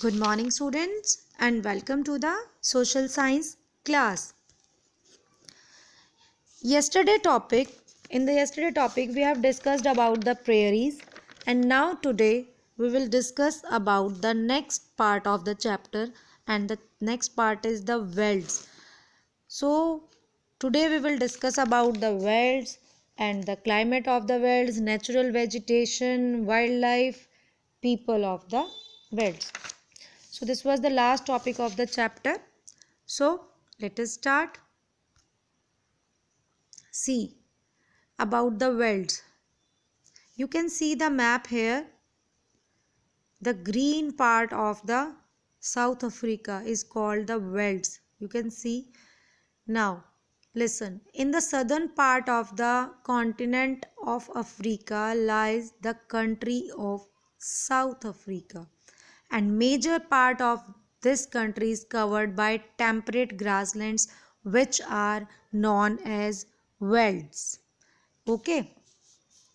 Good morning, students, and welcome to the social science class. Yesterday topic we have discussed about the prairies, and now today we will discuss about the next part of the chapter, and the next part is the velds. So today we will discuss about the velds and the climate of the velds, natural vegetation, wildlife, people of the velds. So this was the last topic of the chapter. So let us start. See about the velds. You can see the map here. The green part of the South Africa is called the velds. You can see. Now listen. In the southern part of the continent of Africa lies the country of South Africa, and major part of this country is covered by temperate grasslands which are known as velds. Okay,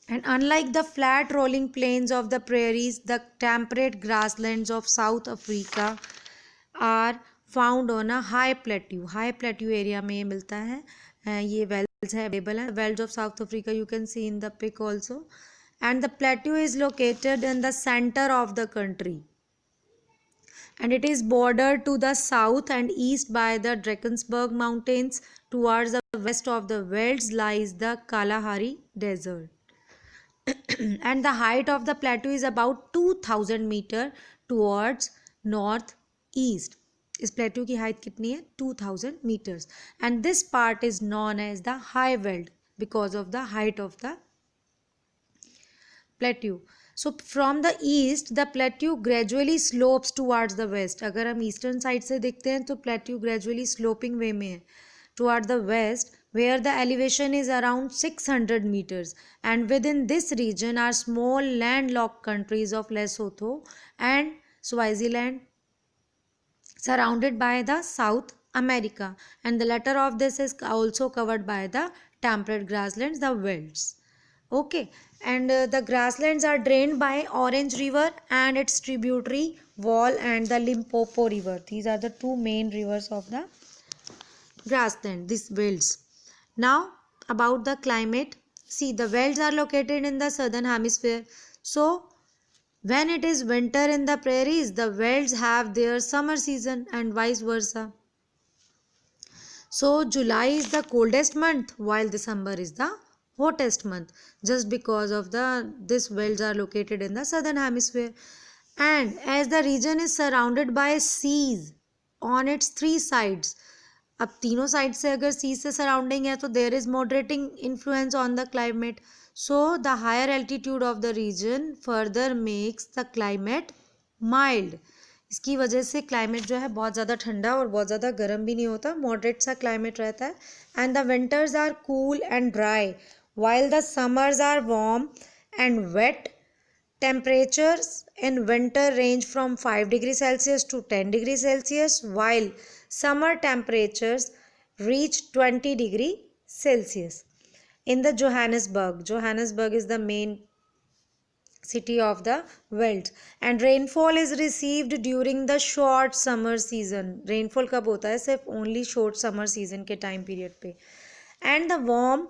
and unlike the flat rolling plains of the prairies, the temperate grasslands of South Africa are found on a high plateau area में मिलता है. ये wells है available है. Wells of South Africa you can see in the pic also, and the plateau is located in the center of the country, and it is bordered to the south and east by the Drakensberg Mountains. Towards the west of the velds lies the Kalahari Desert. And the height of the plateau is about 2000 meter towards north east. इस plateau की height कितनी है 2000 meters, and this part is known as the high veld because of the height of the plateau. So from the east the plateau gradually slopes towards the west. अगर हम eastern side से देखते हैं तो plateau gradually sloping way में है toward the west, where the elevation is around 600 meters, and within this region are small landlocked countries of Lesotho and Swaziland, surrounded by the South America, and the latter of this is also covered by the temperate grasslands, the velds. Okay, and the grasslands are drained by Orange River and its tributary Wall and the Limpopo River. These are the two main rivers of the grassland, these velds. Now about the climate. See, the velds are located in the southern hemisphere. So when it is winter in the prairies, the velds have their summer season and vice versa. So July is the coldest month while December is the hottest month, just because of the this velds are located in the southern hemisphere. And as the region is surrounded by seas on its three sides, अब तीनों side से अगर सी से surrounding है तो there is moderating influence on the climate. So the higher altitude of the region further makes the climate mild. इसकी वजह से क्लाइमेट जो है बहुत ज़्यादा ठंडा और बहुत ज़्यादा गर्म भी नहीं होता, मॉडरेट सा क्लाइमेट रहता है. And the winters are cool and dry while the summers are warm and wet. Temperatures in winter range from 5 degrees Celsius to 10 degrees Celsius, while summer temperatures reach 20 degrees Celsius. In the Johannesburg is the main city of the world, and rainfall is received during the short summer season. Rainfall कब होता है? सिर्फ only short summer season के time period पे. And the warm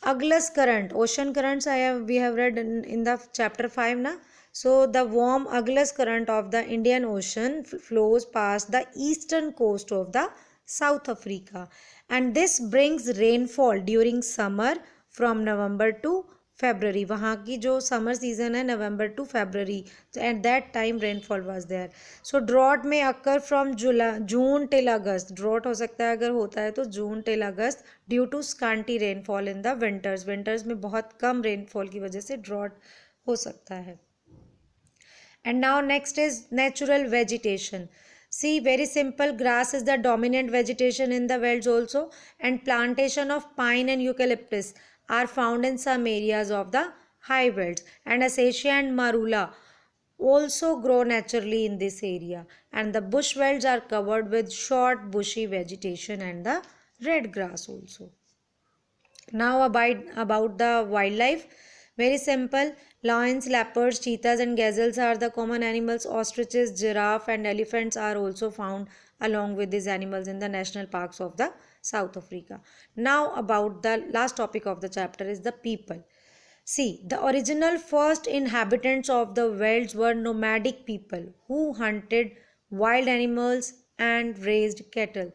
Agulhas current, ocean currents we have read in the chapter 5 na. So the warm Agulhas current of the Indian Ocean flows past the eastern coast of the South Africa, and this brings rainfall during summer from November to February. वहाँ की जो summer season है November to February, so at that time rainfall was there. So drought may occur from June till August. Drought हो सकता है अगर होता है तो June till August due to scanty rainfall in the winters. Winters में बहुत कम rainfall की वजह से drought हो सकता है. And now next is natural vegetation. See, very simple, grass is the dominant vegetation in the velds also, and plantation of pine and eucalyptus are found in some areas of the high velds, and acacia and marula also grow naturally in this area, and the bush velds are covered with short bushy vegetation and the red grass also. Now about the wildlife. Very simple, Lions, leopards, cheetahs and gazelles are the common animals. Ostriches, giraffe and elephants are also found along with these animals in the national parks of the South Africa. Now about the last topic of the chapter is the people. See, the original first inhabitants of the world were nomadic people who hunted wild animals and raised cattle.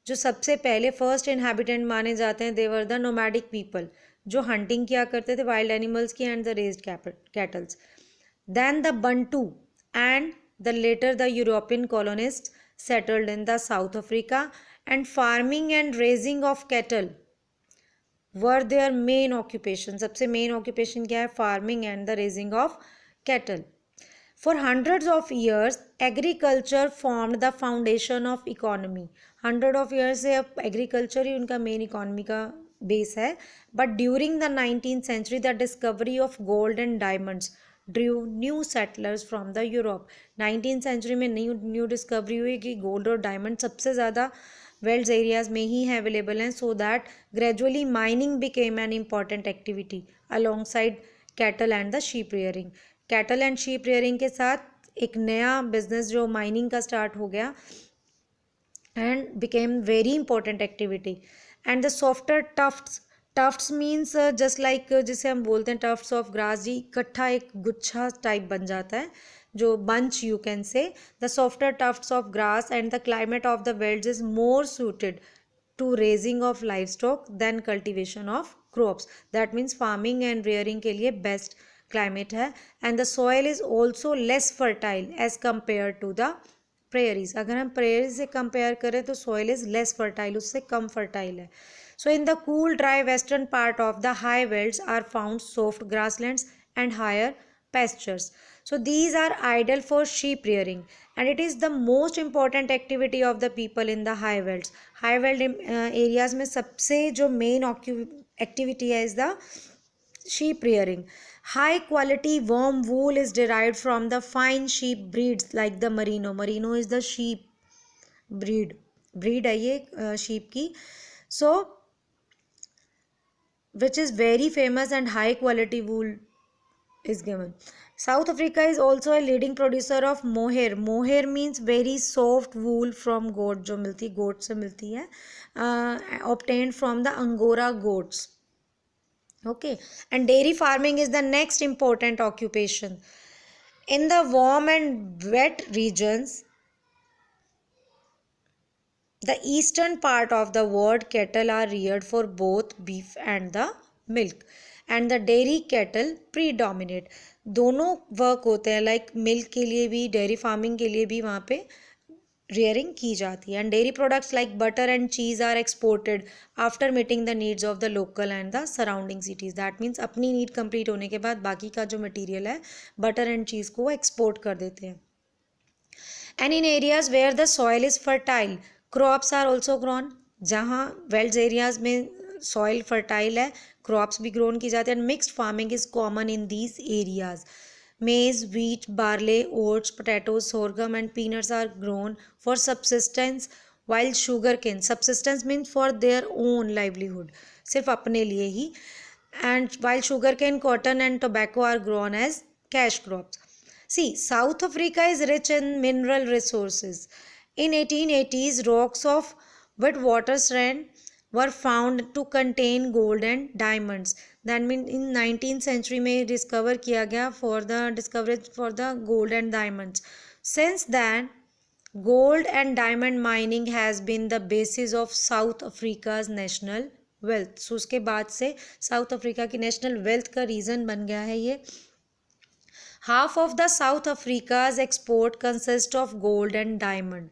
जो सबसे पहले first inhabitant माने जाते हैं they were the nomadic people, जो hunting किया करते थे वाइल्ड एनिमल्स की and the raised cattles. Then the Bantu and the later the European colonist settled in the South Africa and farming and raising of cattle were their main occupation. सबसे main occupation क्या है? Farming and the raising of cattle. For hundreds of years, agriculture formed the foundation of economy. 100 of years से अब agriculture ही उनका main economy का base है. But during the 19th century, the discovery of gold and diamonds drew new settlers from the Europe. 19th century में new discovery हुई कि gold और diamond सबसे ज़्यादा वेल्ड्स एरियाज में ही है अवेलेबल हैं. So that gradually mining became an important activity alongside cattle and the sheep rearing. Cattle and sheep rearing के साथ एक नया बिजनेस जो माइनिंग का स्टार्ट हो गया and became very important activity. And the softer Tufts means just like जिसे हम बोलते हैं टफ्ट्स ऑफ ग्रास, जी इकट्ठा एक गुच्छा टाइप बन जाता है जो bunch you can say. The softer tufts of grass and the climate of the velds is more suited to raising of livestock than cultivation of crops. That means farming and rearing के लिए best climate है. And the soil is also less fertile as compared to the prairies. अगर हम prairies से compare करें तो soil is less fertile, उससे कम fertile है. So in the cool dry western part of the high velds are found soft grasslands and higher pastures. So these are ideal for sheep rearing and it is the most important activity of the people in the high velds. High veld areas में सबसे जो main activity है is the sheep rearing. High quality warm wool is derived from the fine sheep breeds like the merino. Merino is the sheep breed है ये sheep की. So which is very famous and high quality wool is given. South Africa is also a leading producer of mohair. Mohair means very soft wool from goat, जो मिलती goat से मिलती है, obtained from the Angora goats. Okay, and dairy farming is the next important occupation. In the warm and wet regions, the eastern part of the world, cattle are reared for both beef and the milk. And the dairy cattle predominate. दोनों work होते हैं like milk के लिए भी dairy farming के लिए भी वहाँ पे rearing की जाती है. And dairy products like butter and cheese are exported after meeting the needs of the local and the surrounding cities. That means अपनी नीड कंप्लीट होने के बाद बाकी का जो मटेरियल है बटर एंड चीज़ को एक्सपोर्ट कर देते हैं. And in areas where the soil is fertile, crops are also grown. जहाँ वेल्ड्स एरियाज में सॉइल फर्टाइल है क्रॉप्स भी ग्रोन की जाती है. And mixed farming is common in these areas. Maize, wheat, barley, oats, potatoes, sorghum and peanuts are grown for subsistence while sugarcane, subsistence means for their own livelihood, सिर्फ अपने लिए ही. And while sugarcane, cotton and tobacco are grown as cash crops. See, South Africa is rich in mineral resources. In 1880s, rocks of Witwatersrand were found to contain gold and diamonds. That means in 19th century में discover किया गया for the discoverage for the gold and diamonds. Since then, gold and diamond mining has been the basis of South Africa's national wealth. So उसके बाद से South Africa की national wealth का reason बन गया है ये. Half of the South Africa's export consists of gold and diamond.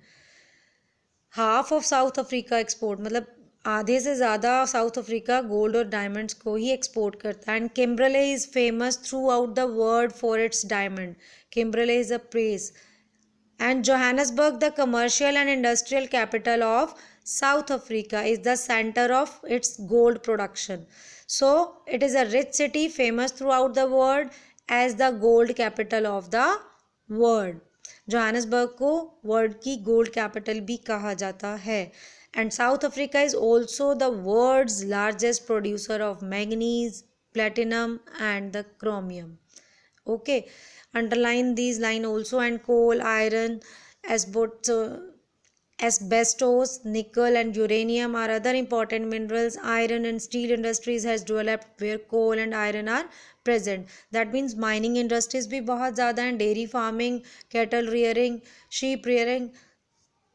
Half of South Africa export मतलब आधे से ज़्यादा साउथ अफ्रीका गोल्ड और डायमंड्स को ही एक्सपोर्ट करता है. And Kimberley is famous throughout the world for its diamond. Kimberley is a place. And Johannesburg, the commercial and industrial capital of South Africa, is the centre of its gold production. So it is a rich city famous throughout the world as the gold capital of the world. Johannesburg को world की gold capital भी कहा जाता है. And South Africa is also the world's largest producer of manganese, platinum and the chromium. Okay, underline these line also. And coal, iron, asbestos, nickel and uranium are other important minerals. Iron and steel industries has developed where coal and iron are present. That means mining industries भी बहुत ज़्यादा हैं, dairy farming, cattle rearing, sheep rearing,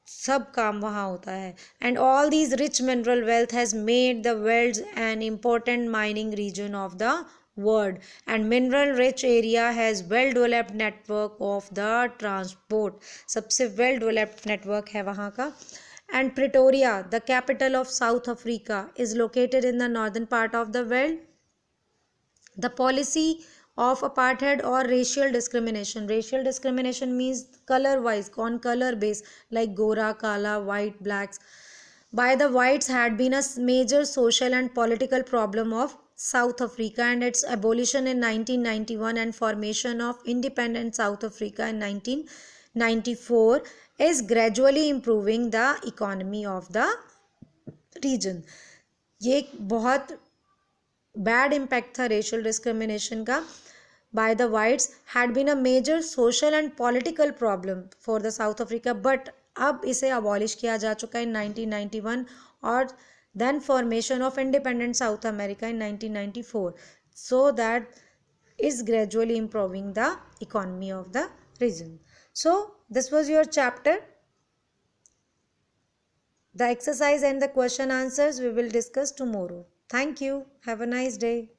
सब काम वहाँ होता है. And all these rich mineral wealth has made the world an important mining region of the world. And mineral rich area has well developed network of the transport. सबसे well developed network है वहाँ का. And Pretoria, the capital of South Africa, is located in the northern part of the world. The policy of apartheid or racial discrimination means color wise, on color base, like gora, kala, white, blacks, by the whites had been a major social and political problem of South Africa, and its abolition in 1991 and formation of independent South Africa in 1994 is gradually improving the economy of the region. ये एक बहुत bad impact था racial discrimination का by the whites, had been a major social and political problem for the South Africa, but अब इसे abolish किया जा चुका है इन 1991 और then formation of independent South America in 1994, so that is gradually improving the economy of the region. So this was your chapter. The exercise and the question answers we will discuss tomorrow. Thank you. Have a nice day.